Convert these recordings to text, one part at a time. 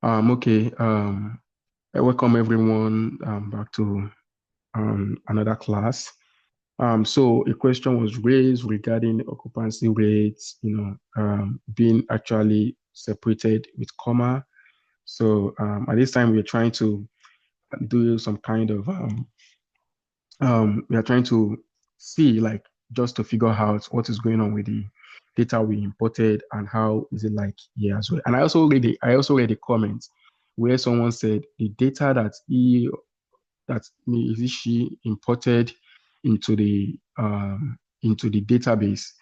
Okay. Welcome everyone back to another class. So a question was raised regarding occupancy rates, being actually separated with comma. So at this time, we're trying to do some kind of we are trying to see like just to figure out what is going on with the data we imported and how is it like here as well. And I also read a comment where someone said the data that she imported into the database.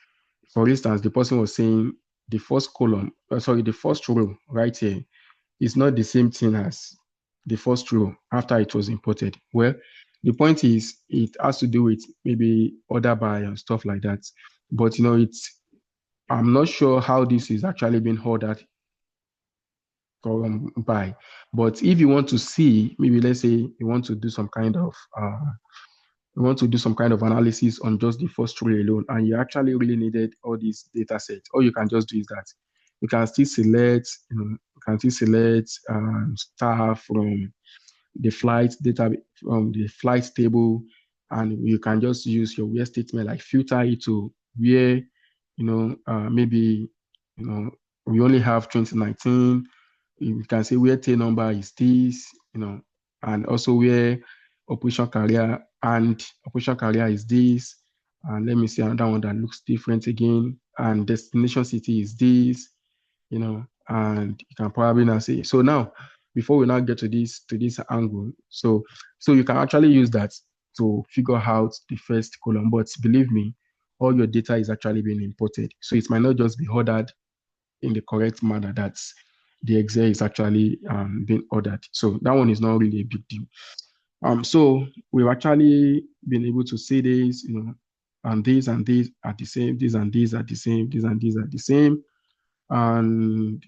For instance, the person was saying the first column, sorry, the first row right here is not the same thing as the first row after it was imported. Well, the point is it has to do with maybe order by and stuff like that. But it's I'm not sure how this is actually being ordered by. But if you want to see, maybe let's say you want to do some kind of analysis on just the first row alone, and you actually really needed all these data sets, all you can just do is that you can still select, star from the flight data from the flight table, and you can just use your where statement like filter it to where maybe we only have 2019. You can say where tail number is this, and also where operation career is this. And let me see another one that looks different again. And destination city is this, and you can probably now say, so now, before we now get to this angle, so you can actually use that to figure out the first column. But believe me, all your data is actually being imported. So it might not just be ordered in the correct manner that the Excel is actually being ordered. So that one is not really a big deal. So we've actually been able to see this, and these are the same, these and these are the same, these and these are the same. And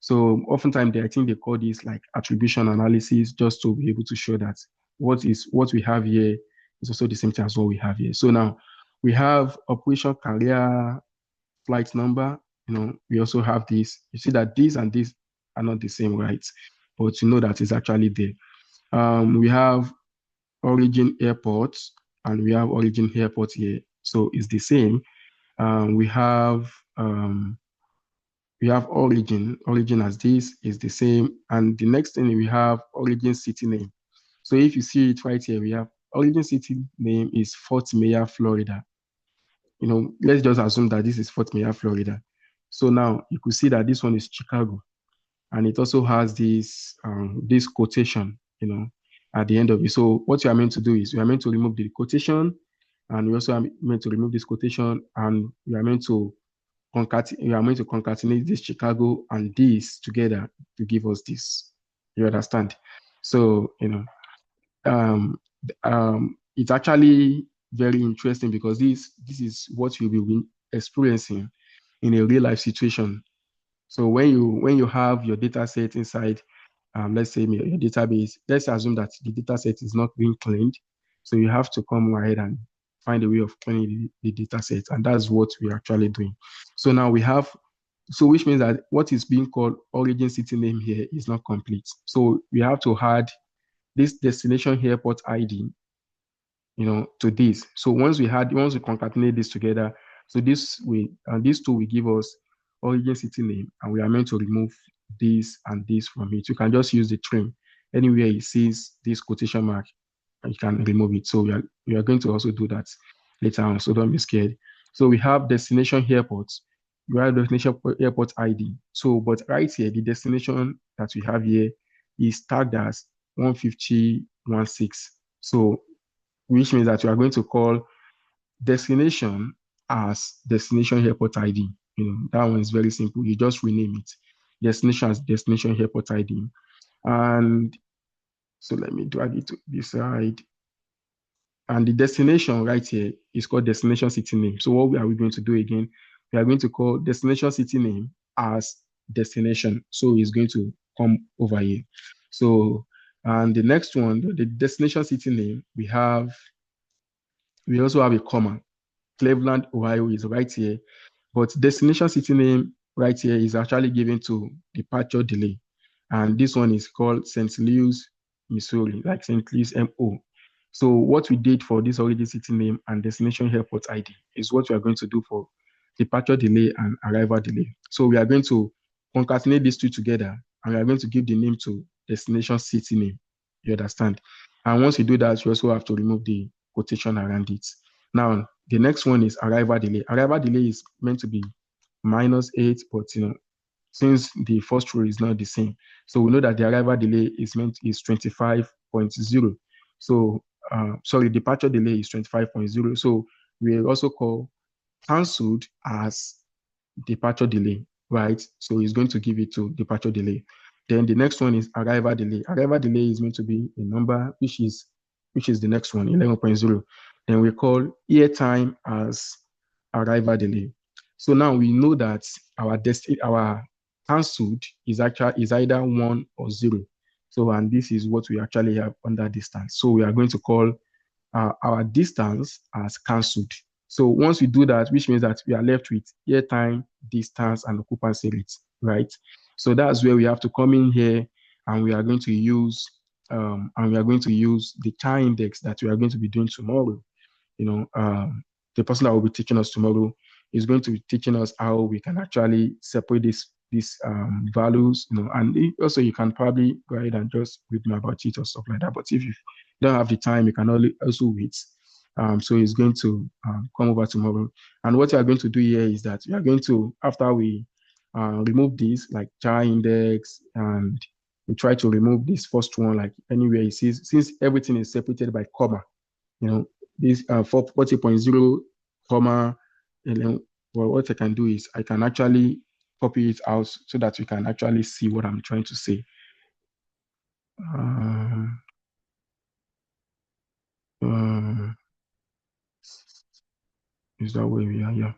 so oftentimes I think they call this like attribution analysis, just to be able to show that what we have here is also the same thing as what we have here. So now we have operation career flight number. We also have this. You see that these and these are not the same, right? But you know that it's actually there. We have origin airport and we have origin airport here. So it's the same. We have origin as this is the same. And the next thing we have origin city name. So if you see it right here, we have origin city name is Fort Myers, Florida. Let's just assume that this is Fort Myers, Florida. So now you could see that this one is Chicago, and it also has this quotation, at the end of it. So what you are meant to do is you are meant to remove the quotation, and we also are meant to remove this quotation, and you are meant to concatenate this Chicago and this together to give us this. You understand? So it's actually very interesting because this is what you'll be experiencing in a real life situation. So when you have your data set inside, let's say your database, let's assume that the data set is not being cleaned. So you have to come ahead and find a way of cleaning the data set. And that's what we're actually doing. So now which means that what is being called origin city name here is not complete. So we have to add this destination airport ID, to this. So once we concatenate this together, so these two will give us origin city name, and we are meant to remove this and this from it. You can just use the trim anywhere it sees this quotation mark, and you can remove it. So we are going to also do that later on, so don't be scared. So we have destination airports. We have destination airport ID. So, but right here, the destination that we have here is tagged as 15016. So which means that you are going to call destination as destination airport ID. That one is very simple. You just rename it. Destination as destination airport ID. And so let me drag it to this side. And the destination right here is called destination city name. So what are we going to do again? We are going to call destination city name as destination. So it's going to come over here. So, and the next one, the destination city name, we also have a comma. Cleveland, Ohio is right here, but destination city name right here is actually given to departure delay. and this one is called St. Louis, Missouri, like St. Louis MO. So what we did for this origin city name and destination airport ID is what we are going to do for departure delay and arrival delay. So we are going to concatenate these two together, and we are going to give the name to destination city name. You understand? And once you do that, you also have to remove the quotation around it. Now, the next one is arrival delay. Arrival delay is meant to be -8, but since the first row is not the same, so we know that the arrival delay is 25.0. So sorry, departure delay is 25.0. So we also call cancelled as departure delay, right? So it's going to give it to departure delay. Then the next one is arrival delay. Arrival delay is meant to be a number, which is the next one, 11.0. Then we call airtime as arrival delay. So now we know that our cancelled is either 1 or 0. So, and this is what we actually have under distance. So we are going to call our distance as cancelled. So once we do that, which means that we are left with airtime, distance, and occupancy rate, right? So that's where we have to come in here, and we are going to use the char index that we are going to be doing tomorrow. The person that will be teaching us tomorrow is going to be teaching us how we can actually separate these values, and also you can probably go ahead and just read more about it or stuff like that. But if you don't have the time, you can also wait. So he's going to come over tomorrow. And what you are going to do here is that you are going to, after we remove this, like char index, and we try to remove this first one, like anywhere it says, since everything is separated by comma, this 40.0 comma, and then what I can do is I can actually copy it out so that we can actually see what I'm trying to say. Is that where we are? Yeah.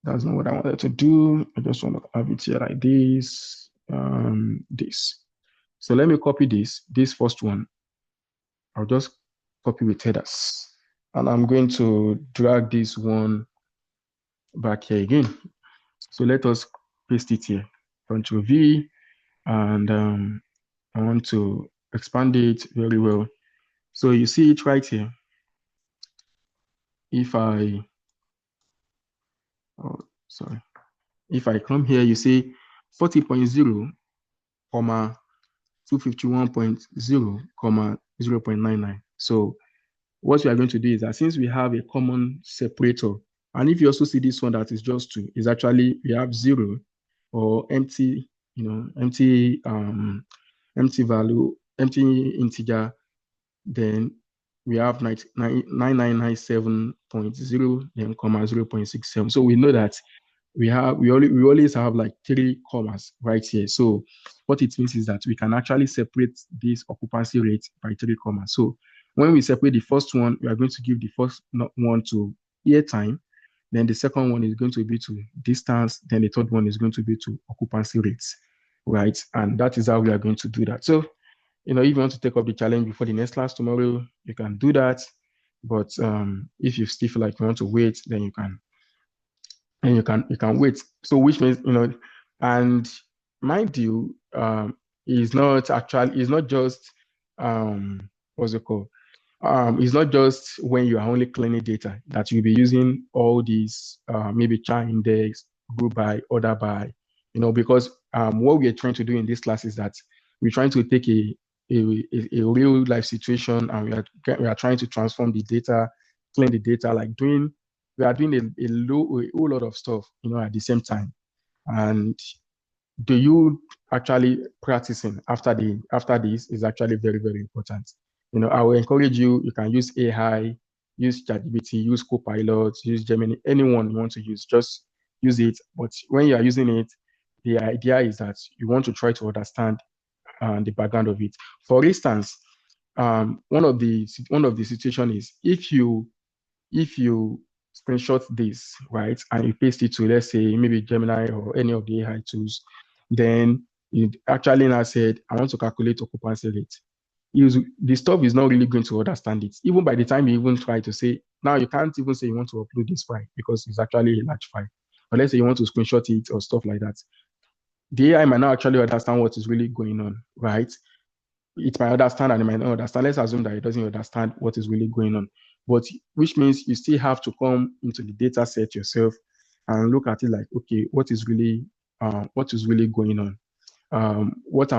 That's not what I wanted to do. I just want to have it here like this. This. So let me copy this first one. I'll just copy with headers. And I'm going to drag this one back here again. So let us paste it here. Control V, and I want to expand it very well. So you see it right here. If I come here, you see 40.0, comma 251.0, comma 0.99. So what we are going to do is that since we have a common separator, and if you also see this one that is just 2, is actually we have 0 or empty, empty value, empty integer, then we have 9997.0, then comma 0.67. So we know that we always have like 3 commas right here. So what it means is that we can actually separate this occupancy rate by 3 commas. So when we separate the first one, we are going to give the first one to airtime, then the second one is going to be to distance, then the third one is going to be to occupancy rates, right? And that is how we are going to do that. So, if you want to take up the challenge before the next class tomorrow, you can do that. But if you still feel like you want to wait, then you can wait. So which means, and mind you, it's not just what's it called? It's not just when you are only cleaning data that you'll be using all these maybe char index, group by, order by, because what we are trying to do in this class is that we're trying to take a real life situation, and we are trying to transform the data, clean the data, we are doing a whole lot of stuff, at the same time. And do you actually practicing after this is actually very, very important. I will encourage you can use AI, use ChatGPT, use Copilot, use Gemini, anyone you want to use, just use it. But when you are using it, the idea is that you want to try to understand the background of it. For instance, one of the situation is if you screenshot this, right, and you paste it to, let's say, maybe Gemini or any of the AI tools, then you actually now said, I want to calculate occupancy rate. The stuff is not really going to understand it. Even by the time you even try to say, now you can't even say you want to upload this file because it's actually a large file. But let's say you want to screenshot it or stuff like that. the AI might not actually understand what is really going on, right? It might understand and it might not understand. Let's assume that it doesn't understand what is really going on. But which means you still have to come into the data set yourself and look at it like, okay, what is really going on? What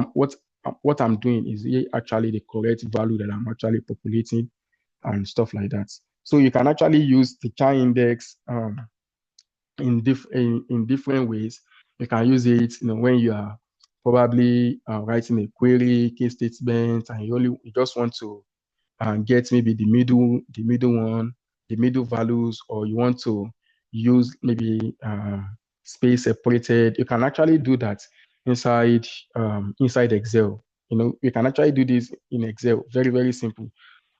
I'm doing is actually the correct value that I'm actually populating and stuff like that. So you can actually use the chi index in different ways. You can use it, when you are probably writing a query, case statement, and you just want to get maybe the middle one, the middle values, or you want to use maybe space separated. You can actually do that inside Excel. You can actually do this in Excel. Very, very simple.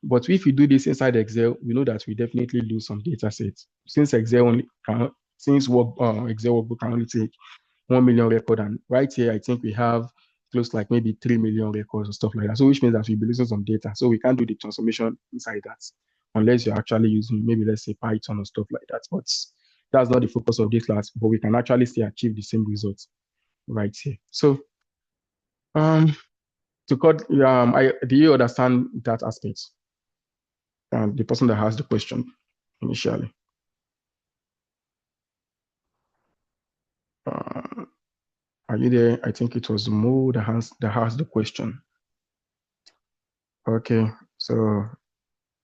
But if you do this inside Excel, we know that we definitely lose some data sets. Since Excel workbook can only take 1 million record, and right here, I think we have close like maybe 3 million records or stuff like that. So which means that we'll be losing some data. So we can't do the transformation inside that unless you're actually using maybe, let's say, Python or stuff like that. But that's not the focus of this class, but we can actually still achieve the same results right here. So to cut, do you understand that aspect? The person that has the question initially. Are you there? I think it was Mo that has the question. Okay, so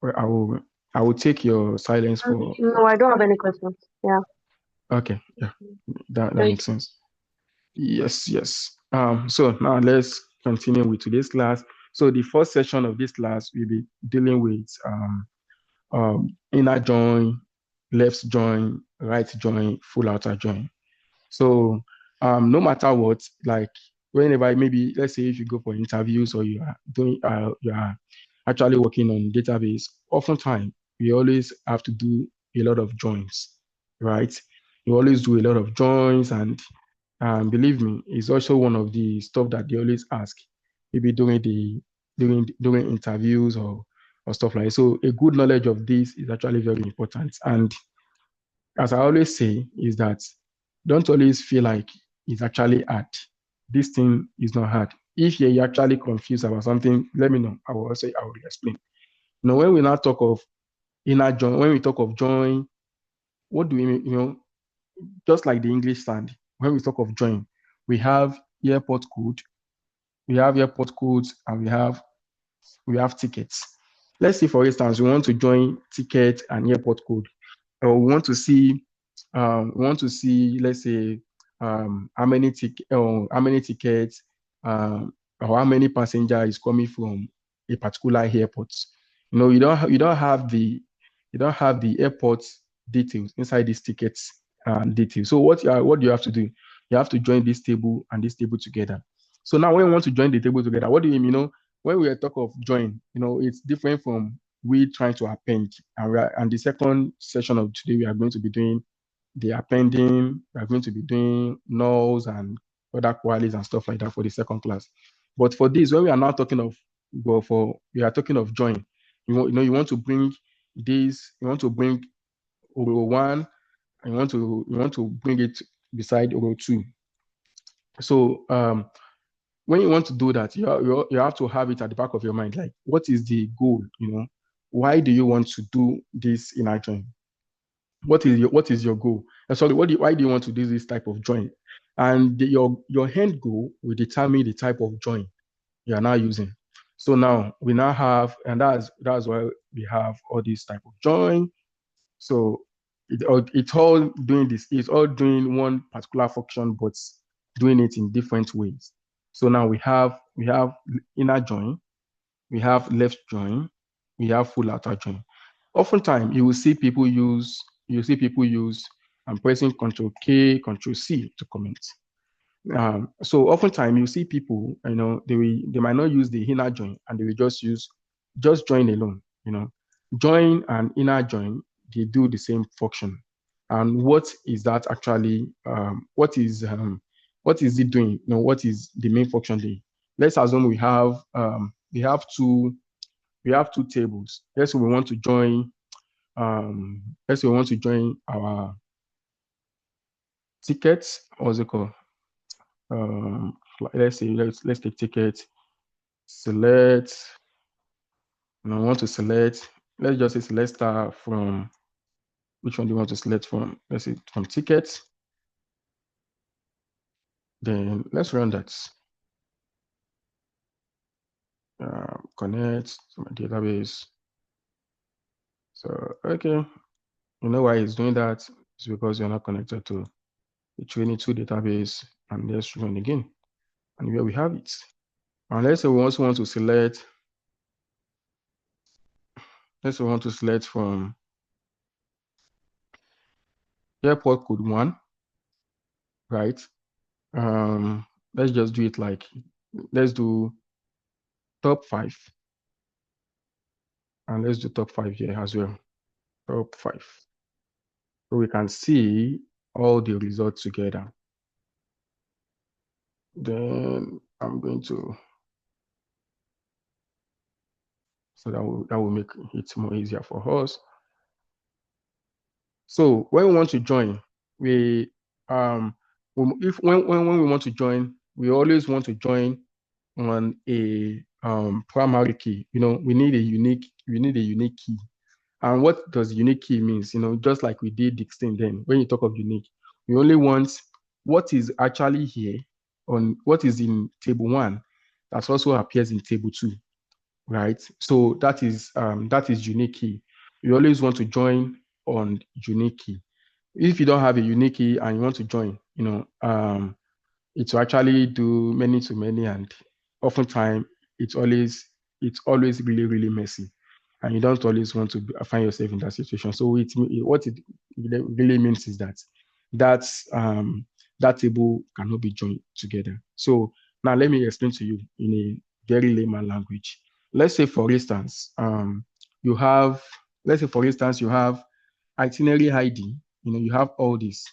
I will take your silence for. No, I don't have any questions. Yeah. Okay, yeah, that makes sense. Yes, yes. So now let's continue with today's class. So the first session of this class will be dealing with inner join, left join, right join, full outer join. So no matter what, like whenever, maybe let's say if you go for interviews or you are actually working on database, oftentimes we always have to do a lot of joins, right? You always do a lot of joins, and believe me, it's also one of the stuff that they always ask, maybe during interviews or stuff like that. So a good knowledge of this is actually very important. And as I always say, is that don't always feel like it's actually hard. This thing is not hard. If you're actually confused about something, let me know. I will explain. When we now talk of inner join, when we talk of join, what do we mean? Just like the English sound, when we talk of join, we have airport code, and we have tickets. Let's say, for instance, we want to join ticket and airport code, or we want to see, let's say, how many tickets, or how many passenger is coming from a particular airport. You don't have the airport details inside these tickets details. So what do you have to do? You have to join this table and this table together. So now when we want to join the table together, what do you mean? When we talk of join, it's different from we trying to append. And the second session of today, we are going to be doing the appending. We are going to be doing nulls and other queries and stuff like that for the second class. But for this, when we are now talking of, we are talking of join. You want to bring this. You want to bring row one, and you want to bring it beside row two. So when you want to do that, you have to have it at the back of your mind. Like, what is the goal? Why do you want to do this in a join? What is your goal? Sorry, why do you want to do this type of join? And your end goal will determine the type of join you are now using. So now we now have, and that's why we have all these type of join. So it's all doing this. It's all doing one particular function, but doing it in different ways. So now we have inner join, we have left join, we have full outer join. Oftentimes you will see people use I'm pressing Control K, Control C to comment. So oftentimes you see people, they might not use the inner join, and they will just join alone. Join and inner join, they do the same function. And what is that actually? What is it doing? What is the main function there? Let's assume we have two tables. Let's say we want to join our tickets. What's it called? let's say let's take ticket, select, and I want to select, let's just say select star from, which one do you want to select from? Let's say from tickets. Then let's run that. Connect to my database. So, okay. You know why it's doing that? It's because you're not connected to the Training2 database. And let's run again. And here we have it. And let's say we also want to select, from airport code 1, right? Let's just do it like, let's do top 5. And let's do top 5 here as well. Top 5. So we can see all the results together. Then I'm going to, so that will make it more easier for us. So when we want to join, when we want to join, we always want to join on a primary key. We need a unique key. And what does unique key means? Just like we did the extent, then when you talk of unique, we only want what is actually here on what is in table 1 that also appears in table 2, right? So that is unique key. You always want to join on unique key. If you don't have a unique key and you want to join, it will actually do many to many, and oftentimes it's always really, really messy, and you don't always want to find yourself in that situation. So what it really means is that that table cannot be joined together. So now let me explain to you in a very layman language. Let's say for instance, you have itinerary ID. You have all this,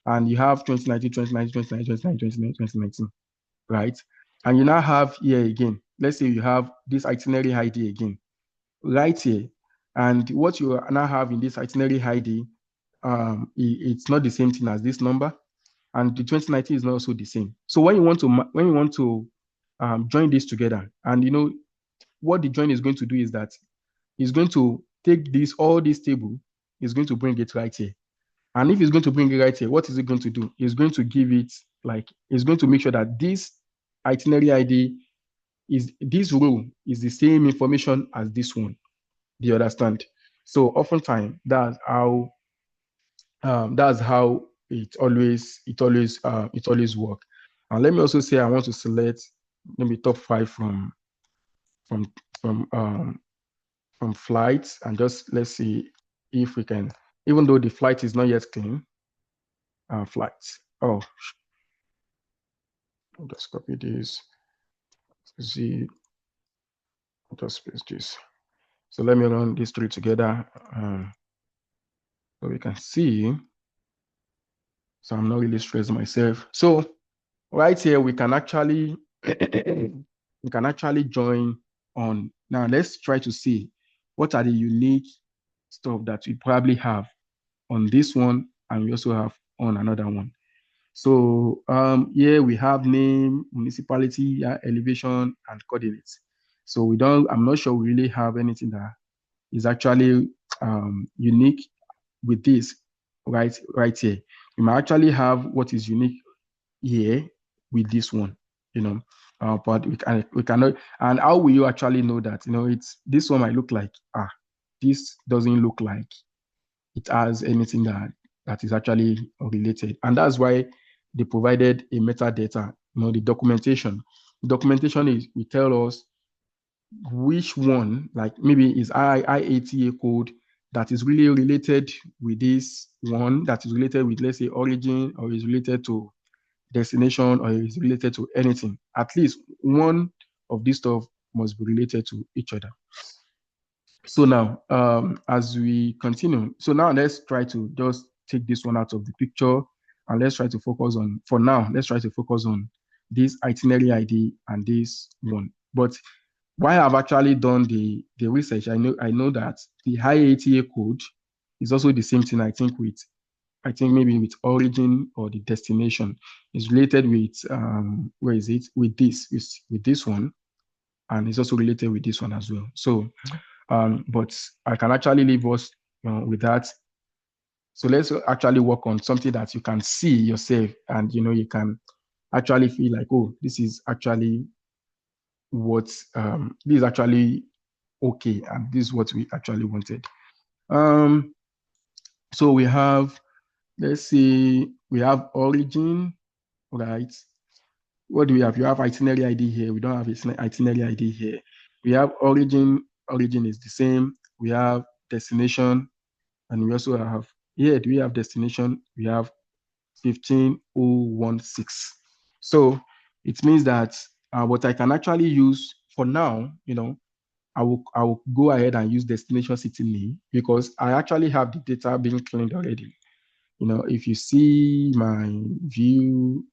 and you have 2019, 2019, 2019, 2019, 2019, right? And you now have here again, let's say you have this itinerary ID again, right here. And what you now have in this itinerary ID, it's not the same thing as this number. And the 2019 is not also the same. So when you want to join this together, and what the join is going to do is that it's going to take all this table, is going to bring it right here. And if it's going to bring it right here, what is it going to do? It's going to give it, it's going to make sure that this itinerary ID this row is the same information as this one. Do you understand? So oftentimes that's how it always work. And let me also say I want to select maybe top 5 from from um, from flights, and just let's see if we can, even though the flight is not yet clean, flights. Oh, I'll just copy this. Z, just paste this. So let me run these 3 together, so we can see. So I'm not really stressing myself. So right here, we can actually join on. Now let's try to see what are the unique stuff that we probably have on this one, and we also have on another one. So here we have name, municipality, elevation, and coordinates. So I'm not sure we really have anything that is actually unique with this right here. We might actually have what is unique here with this one, but we cannot. And how will you actually know that? It's this one might look like, this doesn't look like it has anything that is actually related. And that's why they provided a metadata, the documentation. The documentation will tell us which one, like maybe is IATA code that is really related with this one, that is related with, let's say, origin, or is related to destination, or is related to anything. At least one of these stuff must be related to each other. So now, as we continue, so now let's try to just take this one out of the picture, and let's try to focus on, for now, let's try to focus on this itinerary ID and this one. But while I've actually done the research, I know that the high ATA code is also the same thing, I think, with I think maybe with origin or the destination. It's related with where is it? With this one, and it's also related with this one as well. So, but I can actually leave us with that. So let's actually work on something that you can see yourself, and you can actually feel like, oh, this is actually what this is actually okay, and this is what we actually wanted. Um, so we have, let's see, we have origin, right? What do we have? You have itinerary ID here. We don't have itinerary ID here. We have origin. Origin is the same. We have destination, and we also have here. Do we have destination? We have 15016. So it means that what I can actually use for now, I will go ahead and use destination city name because I actually have the data being cleaned already. If you see my view,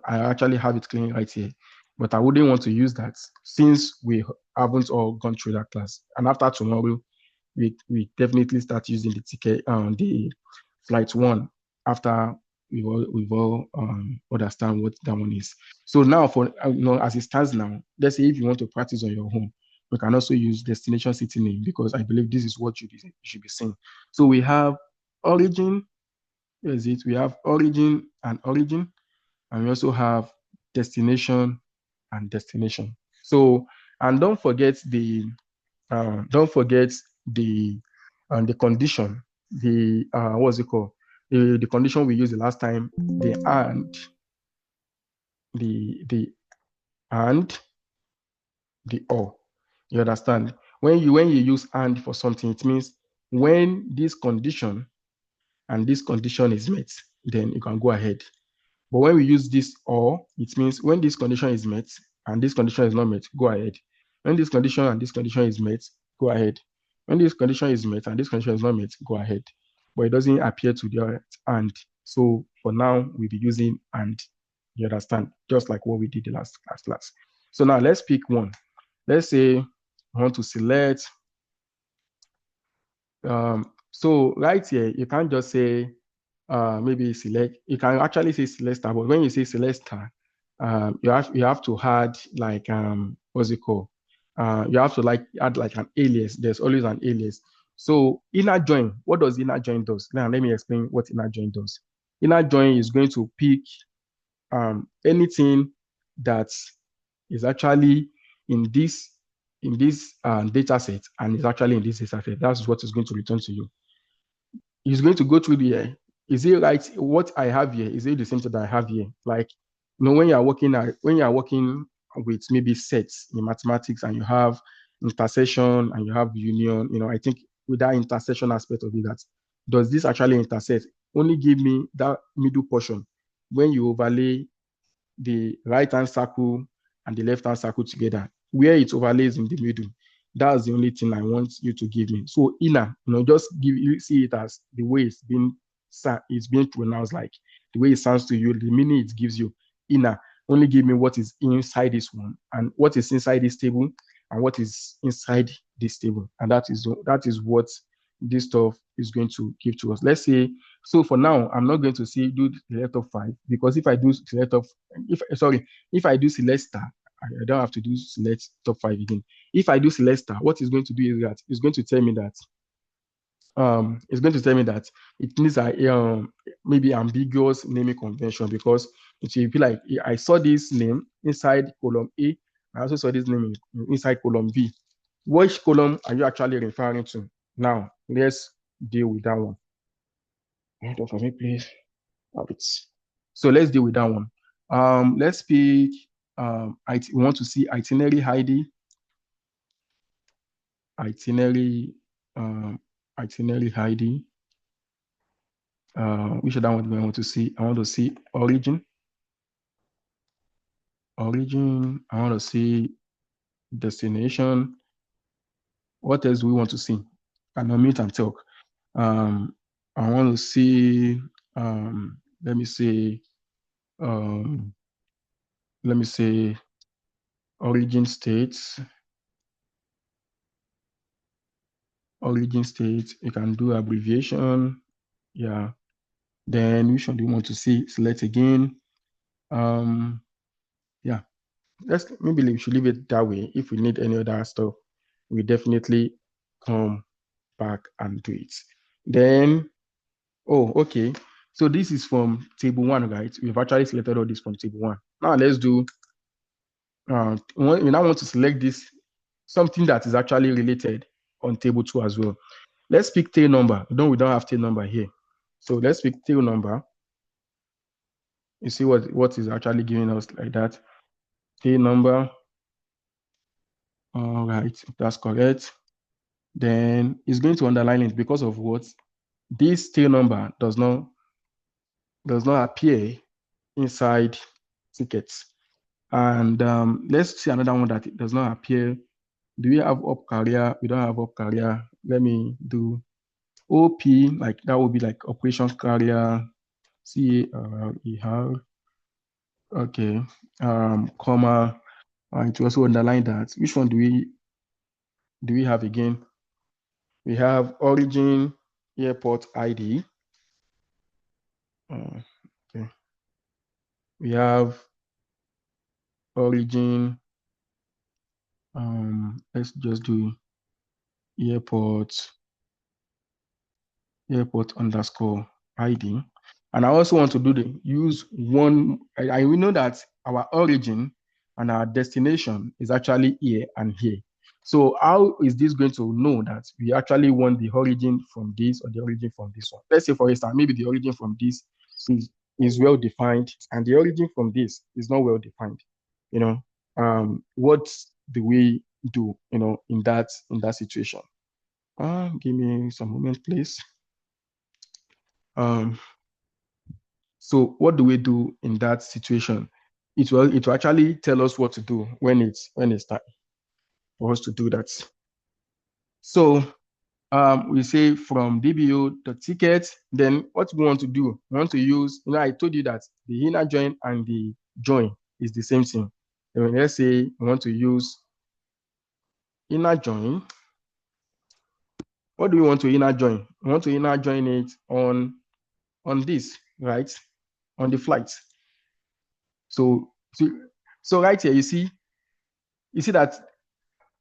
I actually have it clean right here. But I wouldn't want to use that since we haven't all gone through that class. And after tomorrow, we definitely start using the ticket, the flight one after we've all understand what that one is. So now for as it stands now, let's say if you want to practice on your home, we can also use destination city name because I believe this is what you should be seeing. So we have origin, where is it? We have origin, and we also have destination and destination. So, and don't forget the condition, the what's it called? The condition we used the last time, the and the or. You understand? When you use and for something, it means when this condition and this condition is met, then you can go ahead. But when we use this or, it means when this condition is met and this condition is not met, go ahead. When this condition and this condition is met, go ahead. When this condition is met and this condition is not met, go ahead. But it doesn't appear to be and. So for now, we'll be using and. You understand? Just like what we did the last class. So now let's pick one. Let's say I want to select. So right here, you can't just say maybe select. You can actually say select star, but when you say select star, you have to add like what's it called? You have to like add like an alias. There's always an alias. So inner join, what does inner join does? Now let me explain what inner join does. Inner join is going to pick anything that is actually in this data set and is actually in this data set. That's what is going to return to you. He's going to go through the is it right? What I have here, is it the same thing that I have here? Like, when you're working with maybe sets in mathematics and you have intersection and you have union, I think with that intersection aspect of it, that does this actually intersect? Only give me that middle portion when you overlay the right hand circle and the left hand circle together, where it overlays in the middle. That's the only thing I want you to give me. So inner, just give you see it as the way it's being pronounced, like the way it sounds to you, the meaning it gives you. Inner, only give me what is inside this one and what is inside this table and what is inside this table, and that is what this stuff is going to give to us. Let's say, so for now, I'm not going to do select of 5 because if I do select of if I do select star, I don't have to do select top 5 again. If I do select star, what it's going to do is that it's going to tell me that it needs a maybe ambiguous naming convention, because it will be like I saw this name inside column A, I also saw this name inside column B. Which column are you actually referring to? Now let's deal with that one. Hold on for me, please. Habits. So let's deal with that one. Let's pick. We want to see itinerary ID. Itinerary. Itinerary ID. Which other one do I want to see? I want to see origin. Origin. I want to see destination. What else do we want to see? And unmute and talk. I want to see. Let me see. Let me say origin states. Origin state. You can do abbreviation. Yeah. Then which one do you want to see? Select again. Yeah, maybe we should leave it that way. If we need any other stuff, we definitely come back and do it. Then, oh, okay. So this is from table 1, right? We've actually selected all this from table 1. Now let's do, we now want to select this, something that is actually related on table 2 as well. Let's pick tail number. We don't have tail number here. So let's pick tail number. You see what is actually giving us like that. Tail number. All right, that's correct. Then it's going to underline it because of what? This tail number does not appear inside tickets. And let's see another one that does not appear. Do we have up career? We don't have up career. Let me do OP, like that would be like operation career, CARER. Okay, comma. And to also underline that. Which one do we have again? We have origin airport ID. Okay. We have origin. Let's just do airport underscore ID. And I also want to use one. We know that our origin and our destination is actually here and here. So how is this going to know that we actually want the origin from this or the origin from this one? Let's say, for instance, maybe the origin from this is well defined and the origin from this is not well defined. What do we do, in that situation? Give me some moment, please. So what do we do in that situation? It will actually tell us what to do when it's time for us to do that. So we say from dbo.ticket, then what we want to do, we want to use, I told you that the inner join and the join is the same thing. And let's say we want to use inner join. What do we want to inner join? We want to inner join it on this, right? On the flight. So right here, you see that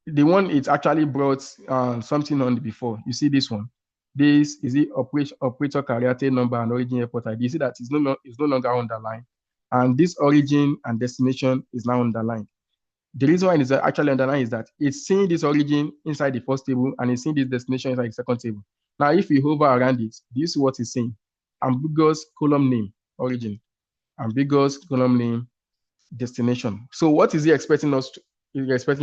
the one it actually brought something on before. You see this one. This is the operator carrier tail number and origin airport ID. You see that it's no longer underlined, and this origin and destination is now underlined. The reason why it is actually underlined is that it's seeing this origin inside the first table and it's seeing this destination inside the second table. Now, if we hover around it, do you see what it's saying? Ambiguous column name origin, ambiguous column name destination. So what is he expecting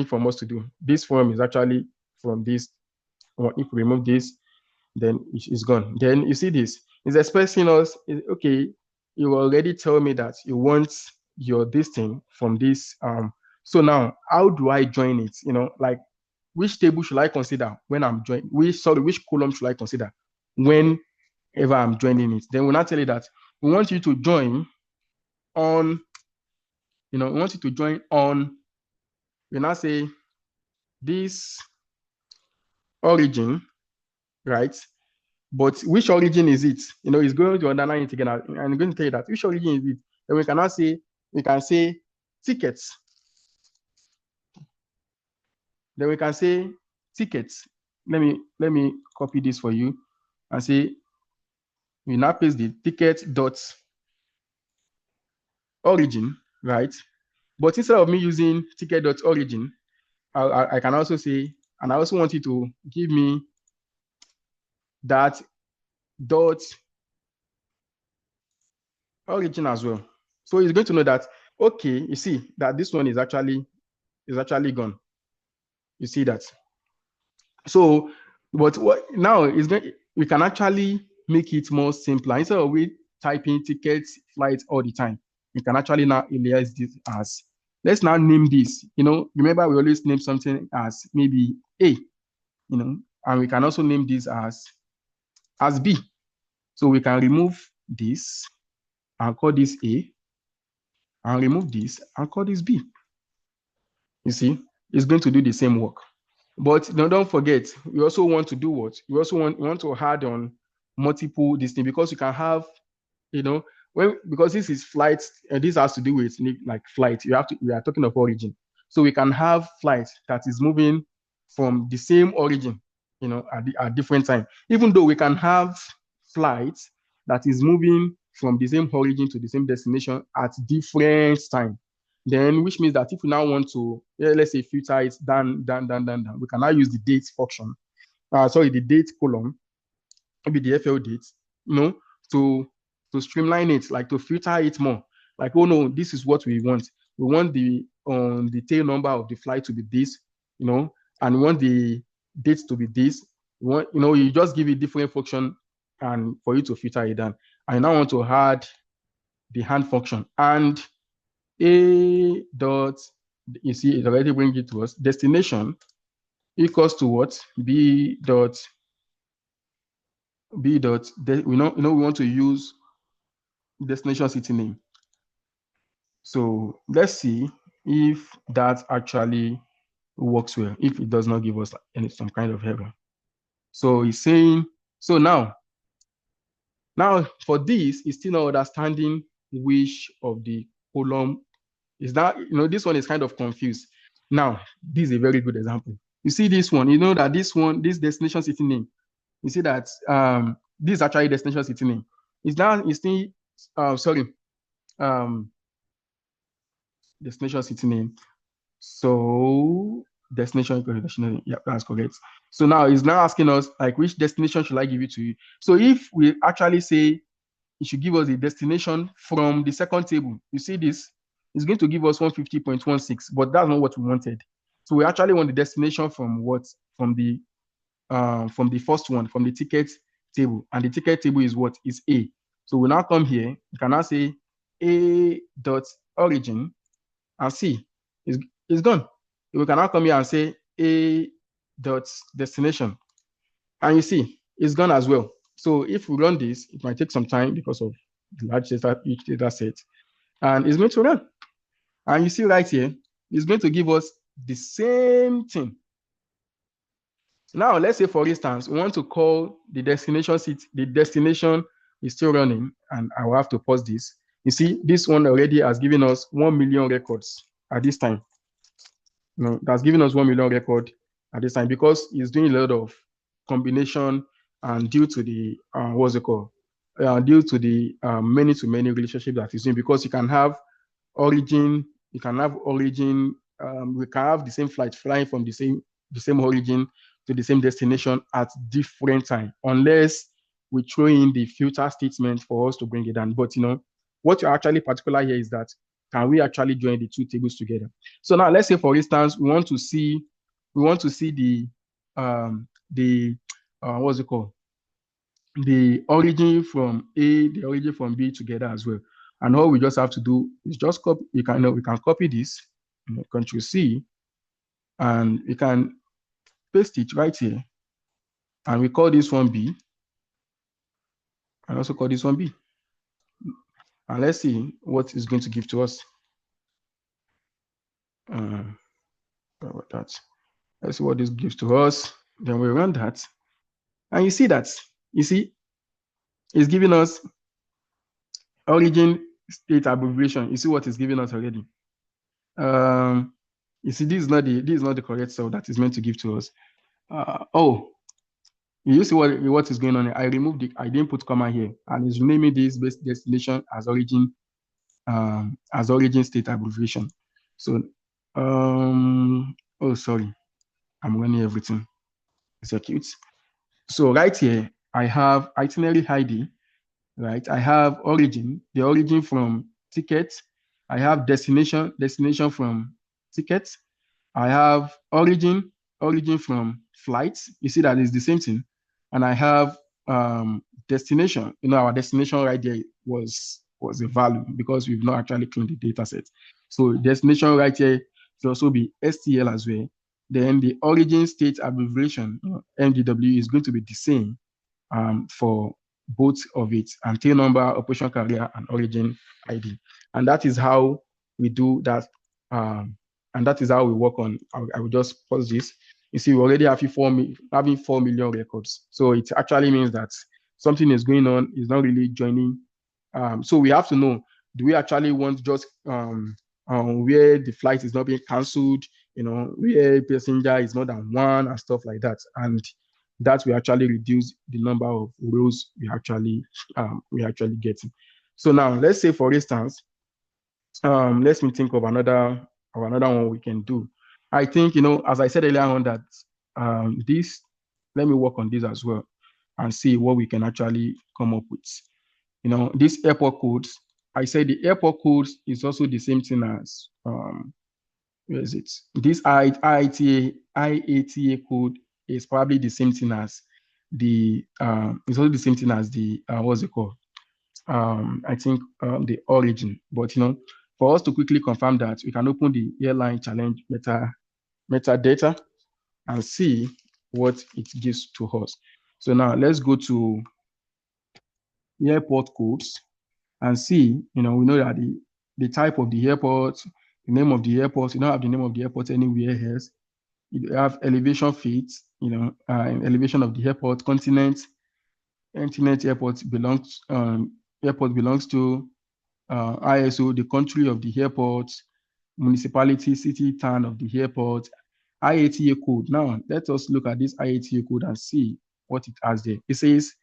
from us to do? This form is actually from this. If we remove this, then it's gone. Then you see this. It's expecting us, okay, you already tell me that you want your this thing from this. So now how do I join it? Like which table should I consider when I'm joining? Which column should I consider whenever I'm joining it? Then we'll not tell you that we want you to join on, we want you to join on, we now say this origin, right? But which origin is it? It's going to underline it again. I'm going to tell you that which origin is it. Then we can say tickets. Then we can say tickets. Let me copy this for you and say we now paste the ticket dot origin, right? But instead of me using ticket dot origin, I can also say, and I also want you to give me that dot origin as well. So it's going to know that, okay, you see that this one is actually gone. You see that. So, but what now is going, we can actually make it more simpler. Instead of we typing tickets, flights all the time, we can actually now alias this as, let's now name this. Remember we always name something as maybe A, and we can also name this as B. So we can remove this and call this A, and remove this and call this B. You see, it's going to do the same work. But don't forget, we also want to do what? We want to add on multiple this thing, because you can have you know, because this is flights, and this has to do with like flight. We are talking of origin. So we can have flight that is moving from the same origin, at different time. Even though we can have flight that is moving from the same origin to the same destination at different time. Then, which means that if we now want to, let's say, filter it down, we can now use the date function. The date column, maybe the FL date, you know, to streamline it, like to filter it more. Like, oh no, this is what we want. We want the tail number of the flight to be this, and we want the date to be this. You just give it different function and for you to filter it down. I now want to add the hand function and a dot. You see, it already brings it to us. Destination equals to what? B dot. We want to use destination city name. So let's see if that actually works well, if it does not give us some kind of error. So it's saying, so now for this, it's still not understanding which of the column is that. This one is kind of confused. Now, this is a very good example. You see this one, that this destination city name, you see that this is actually destination city name. Destination city name. So destination, yeah, that's correct. So now it's now asking us, like, which destination should I give it to you? So if we actually say it should give us the destination from the second table, you see this, it's going to give us 150.16, but that's not what we wanted. So we actually want the destination from what? From the first one, from the ticket table, and the ticket table is what? Is A. So we now come here, you can now say A dot origin, and see, it's gone. We can now come here and say A dot destination, and you see, it's gone as well. So if we run this, it might take some time because of the large each data set, and it's going to run. And you see right here, it's going to give us the same thing. Now, let's say, for instance, we want to call the destination seat. The destination is still running, and I will have to pause this. You see, this one already has given us 1 million records at this time. That's given us 1 million record at this time because it's doing a lot of combination, and due to the due to the many-to-many relationship that is doing, because you can have origin, we can have the same flight flying from the same origin to the same destination at different time, unless we throw in the filter statement for us to bring it down. But what you're actually particular here is that, can we actually join the two tables together? So now let's say, for instance, we want to see the what's it called? The origin from A, the origin from B together as well. And all we just have to do is just copy. We can copy this, Control C, and we can paste it right here. And we call this one B, and also call this one B. And let's see what it's going to give to us. About that. Let's see what this gives to us. Then we run that. And you see that. You see, it's giving us origin state abbreviation. You see what it's giving us already. You see, this is not the correct cell that is meant to give to us. You see what is going on here? I didn't put comma here, and it's naming this base destination as origin state abbreviation. So, sorry, I'm running everything. Execute. So right here, I have itinerary ID, right? I have origin, the origin from ticket. I have destination from ticket. I have origin from flights. You see that it's the same thing. And I have destination. Our destination right there was a value because we've not actually cleaned the data set. So destination right here should also be STL as well. Then the origin state abbreviation, MDW, is going to be the same for both of it, and tail number, operation carrier, and origin ID. And that is how we do that. And that is how we work on. I will just pause this. You see, we already have 4 million records. So it actually means that something is going on, is not really joining So we have to know, do we actually want just where the flight is not being cancelled, where passenger is more than one and stuff like that. And that will actually reduce the number of rows we actually getting. So now let's say, for instance, let me think of another one we can do. I think, as I said earlier on, that this let me work on this as well and see what we can actually come up with. These airport codes, I said the airport codes is also the same thing as where is it? This IATA code is probably the same thing as it's also the same thing as the what's it called? I think the origin. But for us to quickly confirm that, we can open the airline challenge metadata and see what it gives to us. So now let's go to airport codes and see, we know that the type of the airport, the name of the airport, you don't have the name of the airport anywhere else. You have elevation feet, elevation of the airport, continent airport belongs to ISO, the country of the airport, municipality, city, town of the airport, IATA code. Now, let us look at this IATA code and see what it has there. It says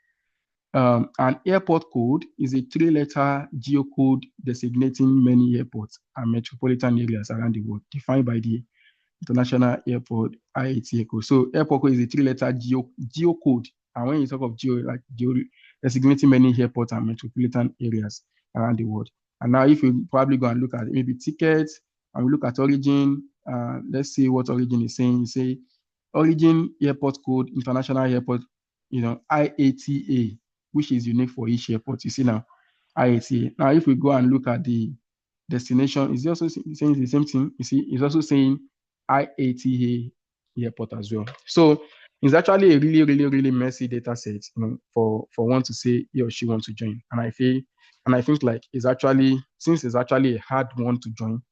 an airport code is a three-letter geocode designating many airports and metropolitan areas around the world, defined by the International Airport IATA code. So airport code is a three-letter geocode. And when you talk of designating many airports and metropolitan areas around the world. And now if you probably go and look at maybe tickets, and we look at origin, let's see what origin is saying. You say origin airport code, international airport, IATA, which is unique for each airport. You see now, IATA. Now, if we go and look at the destination, is also saying the same thing. You see, it's also saying IATA airport as well. So it's actually a really, really, really messy data set, for one to say he or she wants to join. And I think like since it's actually a hard one to join,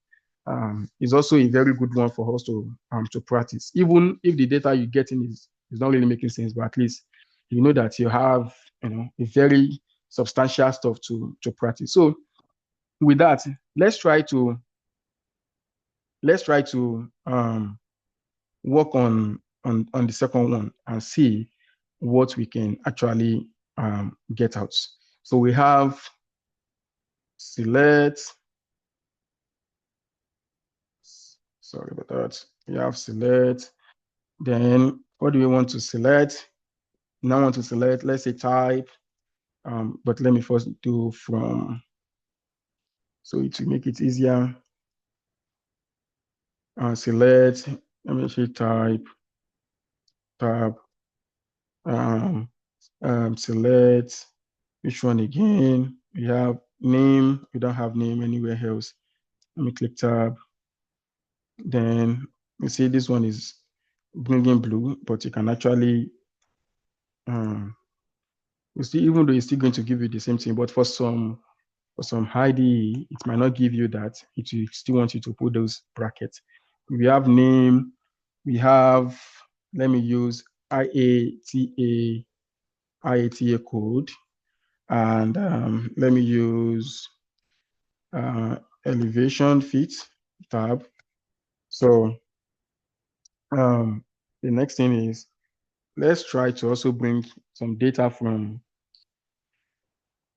it's also a very good one for us to practice. Even if the data you're getting is not really making sense, but at least you know that you have a very substantial stuff to practice. So with that, let's try to work on the second one and see what we can actually get out. So we have select. Sorry about that. We have select. Then what do we want to select? Now I want to select, let's say type, but let me first do from, so to make it easier, select, let me say type, tab, select, which one again? We have name, we don't have name anywhere else. Let me click tab. Then you see this one is bringing blue, but you can actually, you see, even though it's still going to give you the same thing, but for some IDE, it might not give you that. It will still want you to put those brackets. We have name, we have, let me use IATA code, and let me use elevation feet tab. So the next thing is, let's try to also bring some data from,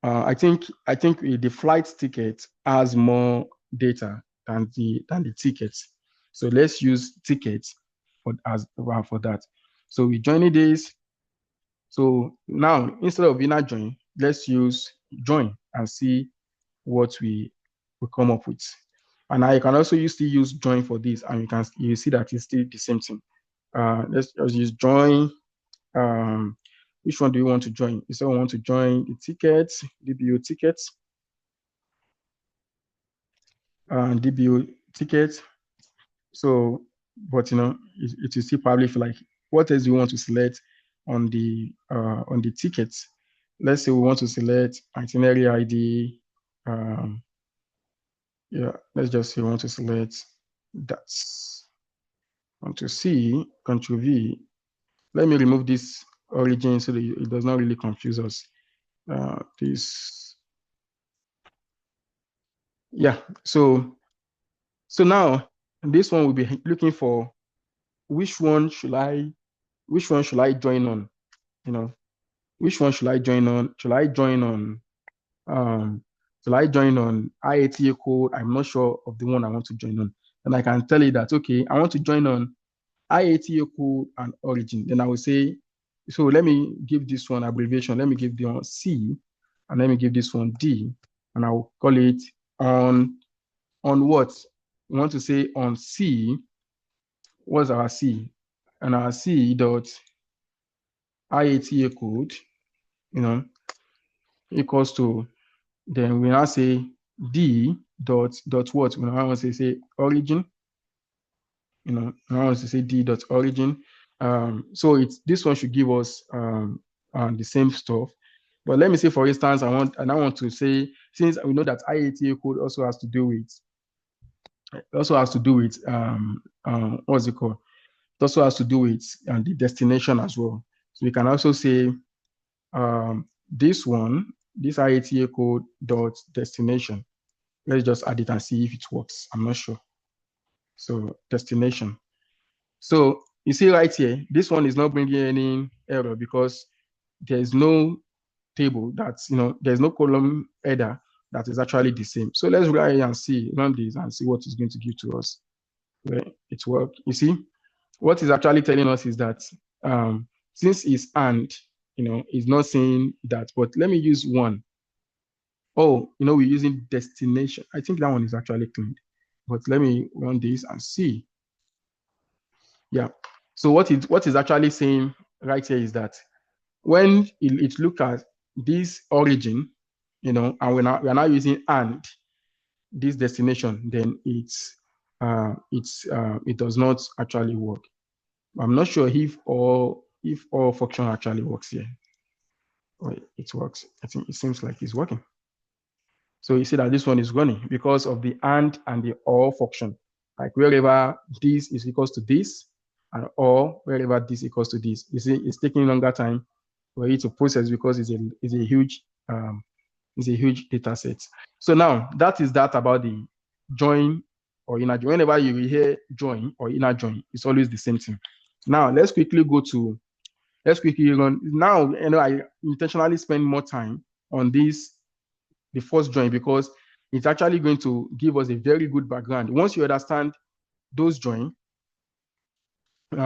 I think the flight ticket has more data than the tickets. So let's use tickets for that. So we join this. So now instead of inner join, let's use join and see what we come up with. And I can also still use join for this, and you see that it's still the same thing. Let's just use join. Which one do you want to join? You say we want to join the tickets, DBO tickets, DBO tickets. So, but it will still probably feel like, what else do you want to select on the tickets? Let's say we want to select itinerary ID. Yeah, let's just say we want to select that. Want to see Control V. Let me remove this origin so that it does not really confuse us. This Yeah. So now this one will be looking for which one should I join on? You know, which one should I join on? Um should I join on IATA code? I'm not sure of the one I want to join on. And I can tell you that okay, I want to join on IATA code and origin. Then I will say, so let me give this one abbreviation. Let me give the one C and let me give this one D. And I will call it on what? We want to say on C. What's our C? And our C dot IATA code, you know, equals to, then we now say D dot what? We now want to say origin, I want to say D dot origin. So it's this one should give us the same stuff. But let me say, for instance, I want to say, since we know that IATA code also has to do with what's it called? It also has to do with the destination as well. So we can also say this IATA code dot destination. Let's just add it and see if it works. I'm not sure. So destination. So you see right here, this one is not bringing any error because there's no table there's no column header that is actually the same. So let's run this and see what it's going to give to us. Where it works. You see, what is actually telling us is that since it's and, it's not saying that, but let me use one. Oh, we're using destination. I think that one is actually cleaned. But let me run this and see. Yeah. So what is actually saying right here is that when it look at this origin, and we are now using and this destination, then it does not actually work. I'm not sure if all function actually works here. Wait, it works. I think it seems like it's working. So you see that this one is running because of the and the or function. Like wherever this is equals to this, and or wherever this equals to this. You see, it's taking longer time for it to process because it's a huge data set. So now that is that about the join or inner join. Whenever you hear join or inner join, it's always the same thing. Now let's quickly run. Now, I intentionally spend more time on the first join, because it's actually going to give us a very good background. Once you understand those join, it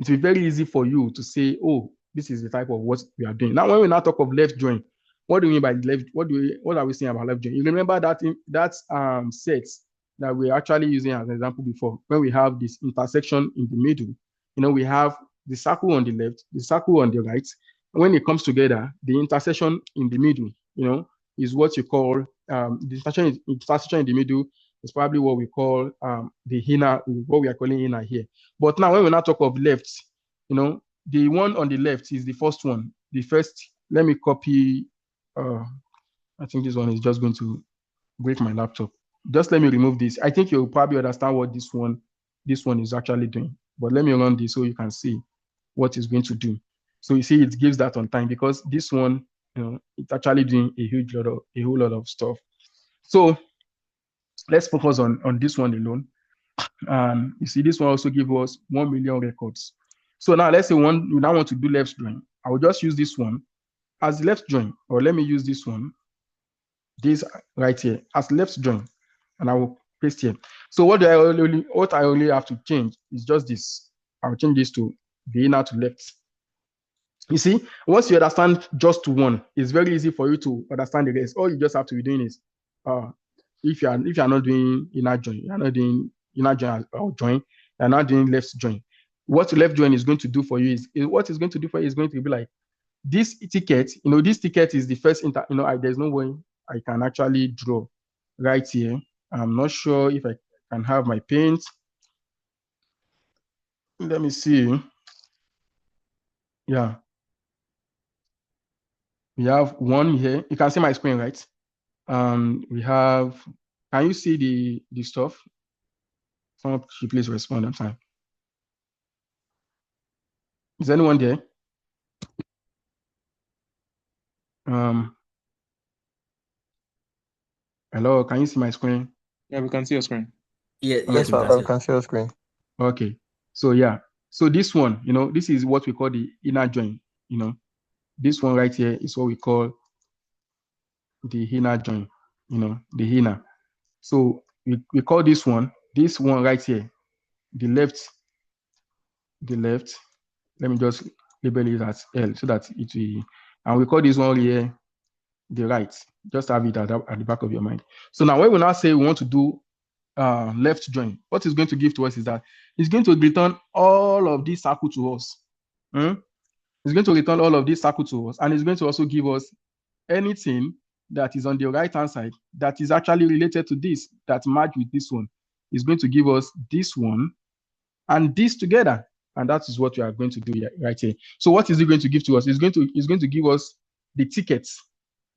will be very easy for you to say, oh, this is the type of what we are doing. Now, when we now talk of left join, what do we mean by left? What are we saying about left join? You remember that set that we're actually using as an example before, when we have this intersection in the middle, we have the circle on the left, the circle on the right. When it comes together, the intersection in the middle, is what you call the intersection in the middle is probably what we call the inner, what we are calling inner here. But now when we now talk of left, the one on the left is the first one. The first, let me copy, I think this one is just going to break my laptop. Just let me remove this. I think you'll probably understand what this one is actually doing. But let me run this so you can see what it's going to do. So you see it gives that on time, because this one, it's actually doing a whole lot of stuff. So let's focus on this one alone. You see, this one also gives us 1 million records. So now let's say we now want to do left join. I will just use this one as left join, or let me use this one, this right here, as left join, and I will paste here. So what I only have to change is just this. I will change this to the inner to left. You see, once you understand just one, it's very easy for you to understand the rest. All you just have to be doing is, if you are not doing inner join, you're not doing inner join or join, you're not doing left join. What left join is going to do for you is what it's going to do for you is going to be like this ticket. This ticket is the first there's no way I can actually draw right here. I'm not sure if I can have my paint. Let me see. Yeah, we have one here. You can see my screen, right? We have, can you see the stuff? Someone should please respond on time. Is anyone there? Um, Hello, can you see my screen? Yeah, we can see your screen. Yeah, yes, Okay. we Yes, can I see. can share your screen. Okay. So yeah. So this one, this is what we call the inner join. This one right here is what we call the inner join. The inner. So we call this one right here, the left. Let me just label it as L so that it will, and we call this one here the right. Just have it at the back of your mind. So now when we now say we want to do left join, what it's going to give to us is that it's going to return all of this circle to us. It's going to return all of this circle to us, and it's going to also give us anything that is on the right hand side that is actually related to this, that match with this one. It's going to give us this one and this together, and that is what we are going to do right here. So what is it going to give to us? It's going to give us the tickets,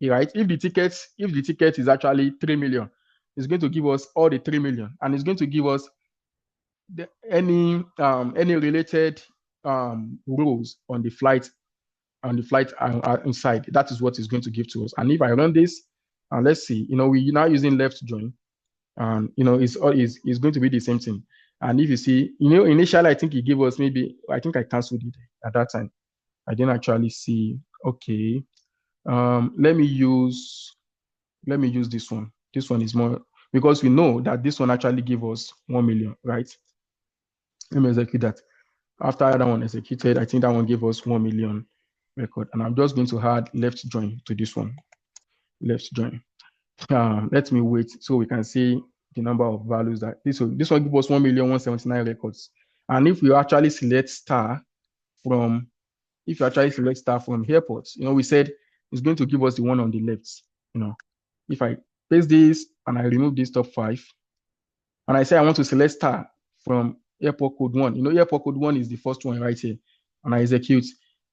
right? If the ticket is actually 3 million, it's going to give us all the 3 million, and it's going to give us any related rows on the flight inside. That is what it's going to give to us. And if I run this, and let's see, we're now using left join, and it's going to be the same thing. And if you see, initially I think it gave us I think I canceled it at that time. I didn't actually see. Okay, let me use this one. This one is more, because we know that this one actually gave us 1 million, right? Let me execute that. After that one executed, I think that one gave us 1 million record. And I'm just going to add left join to this one. Left join. Let me wait so we can see the number of values that this one gives us 1,179,000 records. And if you actually select star from airports, we said it's going to give us the one on the left. If I paste this and I remove this top 5, and I say I want to select star from airport code 1, airport code 1 is the first one right here, and I execute,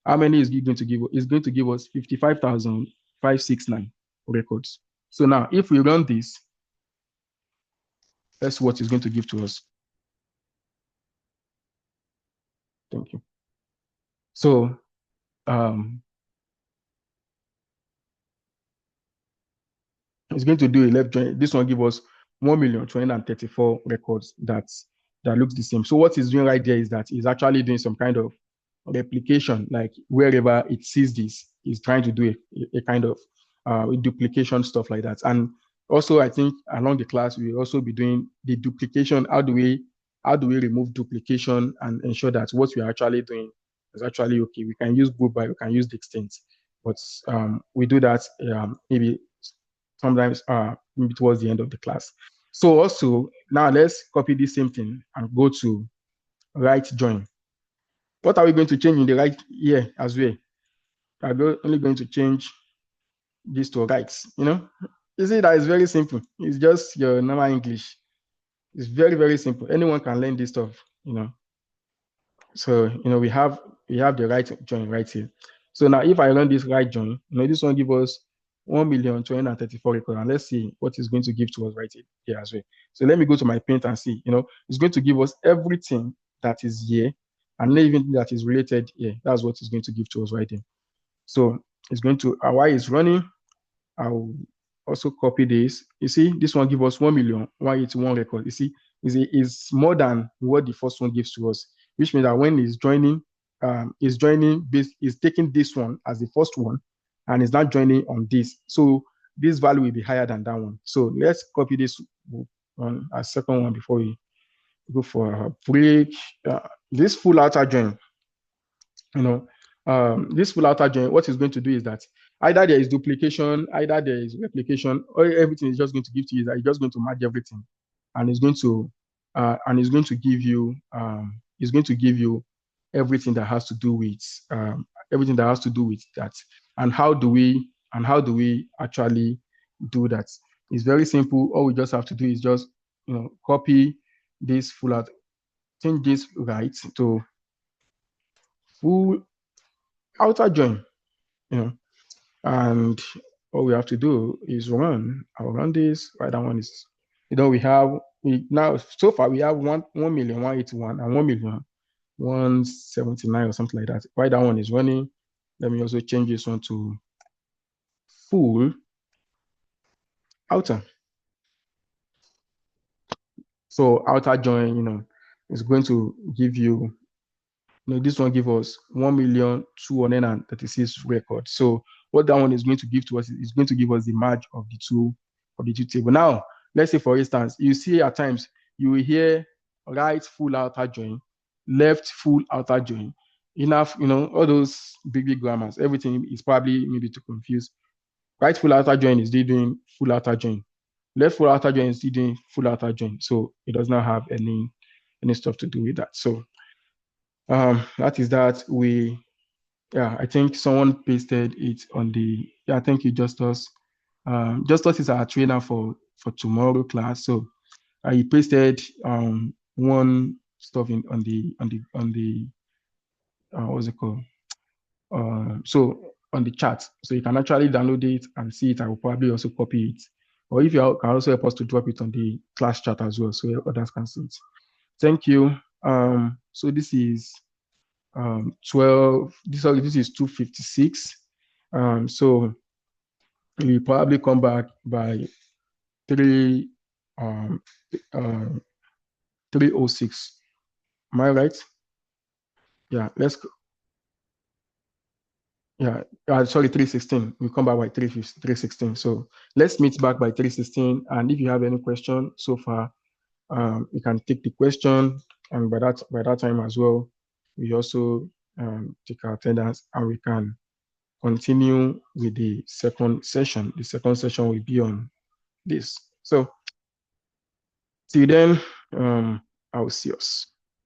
how many is it going to give us? It's going to give us 55,569 records. So now if we run this, that's what it's going to give to us. Thank you. So it's going to do a left join. This one give us 1,234,000 records that looks the same. So what it's doing right there is that it's actually doing some kind of replication, like wherever it sees this, is trying to do a kind of duplication, stuff like that. And also, I think along the class, we'll also be doing the duplication. How do we remove duplication and ensure that what we are actually doing is actually okay? We can use group by, we can use the extent, but we do that maybe sometimes maybe towards the end of the class. So also, now let's copy the same thing and go to right join. What are we going to change in the right here as well? We're only going to change this to right. You see that it's very simple. It's just your normal English. It's very, very simple. Anyone can learn this stuff. So we have the right join right here. So now if I run this right join, this one give us 1,234,000 records. And let's see what it's going to give to us right here as well. So let me go to my paint and see. It's going to give us everything that is here, and even that is related here. That's what it's going to give to us right here. So it's going to, while it's running, I'll also copy this. You see, this one gives us 1,181,000 records. You see, is more than what the first one gives to us, which means that when it's joining, is taking this one as the first one, and it's not joining on this. So this value will be higher than that one. So let's copy this one as second one before we go for a break. This full outer join, this full outer join, what it's going to do is that either there is duplication, either there is replication, or everything is just going to give to you, that it's just going to merge everything, and it's going to give you everything that has to do with that. And how do we actually do that? It's very simple. All we just have to do is just copy this full out, change this right to full outer join, and all we have to do is run. I'll run this. Right, that one is, now so far we have 1,181,000 and 1,179,000 or something like that. Right, that one is running. Let me also change this one to full outer. So outer join, is going to give you, this one give us 1,236 records. So what that one is going to give to us is going to give us the merge of the two table. Now, let's say for instance, you see at times you will hear right full outer join, left full outer join. Enough, all those big grammars, everything is probably maybe to confuse. Right full outer join is doing full outer join. Left full outer join is doing full outer join. So it does not have any stuff to do with that. So that is that. I think someone pasted it on the, yeah, thank you, Justus. Justus is our trainer for tomorrow class. So he pasted one stuff in on the what's it called? So on the chat, so you can actually download it and see it. I will probably also copy it, or if you can also help us to drop it on the class chat as well, so others can see it. Thank you. So this is 12. This is 2:56. So we probably come back by 3 um 3:06. Am I right? Yeah, let's yeah, sorry, 3:16. We come back by 3:16. So let's meet back by 3:16. And if you have any question so far, you can take the question, and by that time as well, we also take our attendance, and we can continue with the second session. The second session will be on this. So till then, I will see us.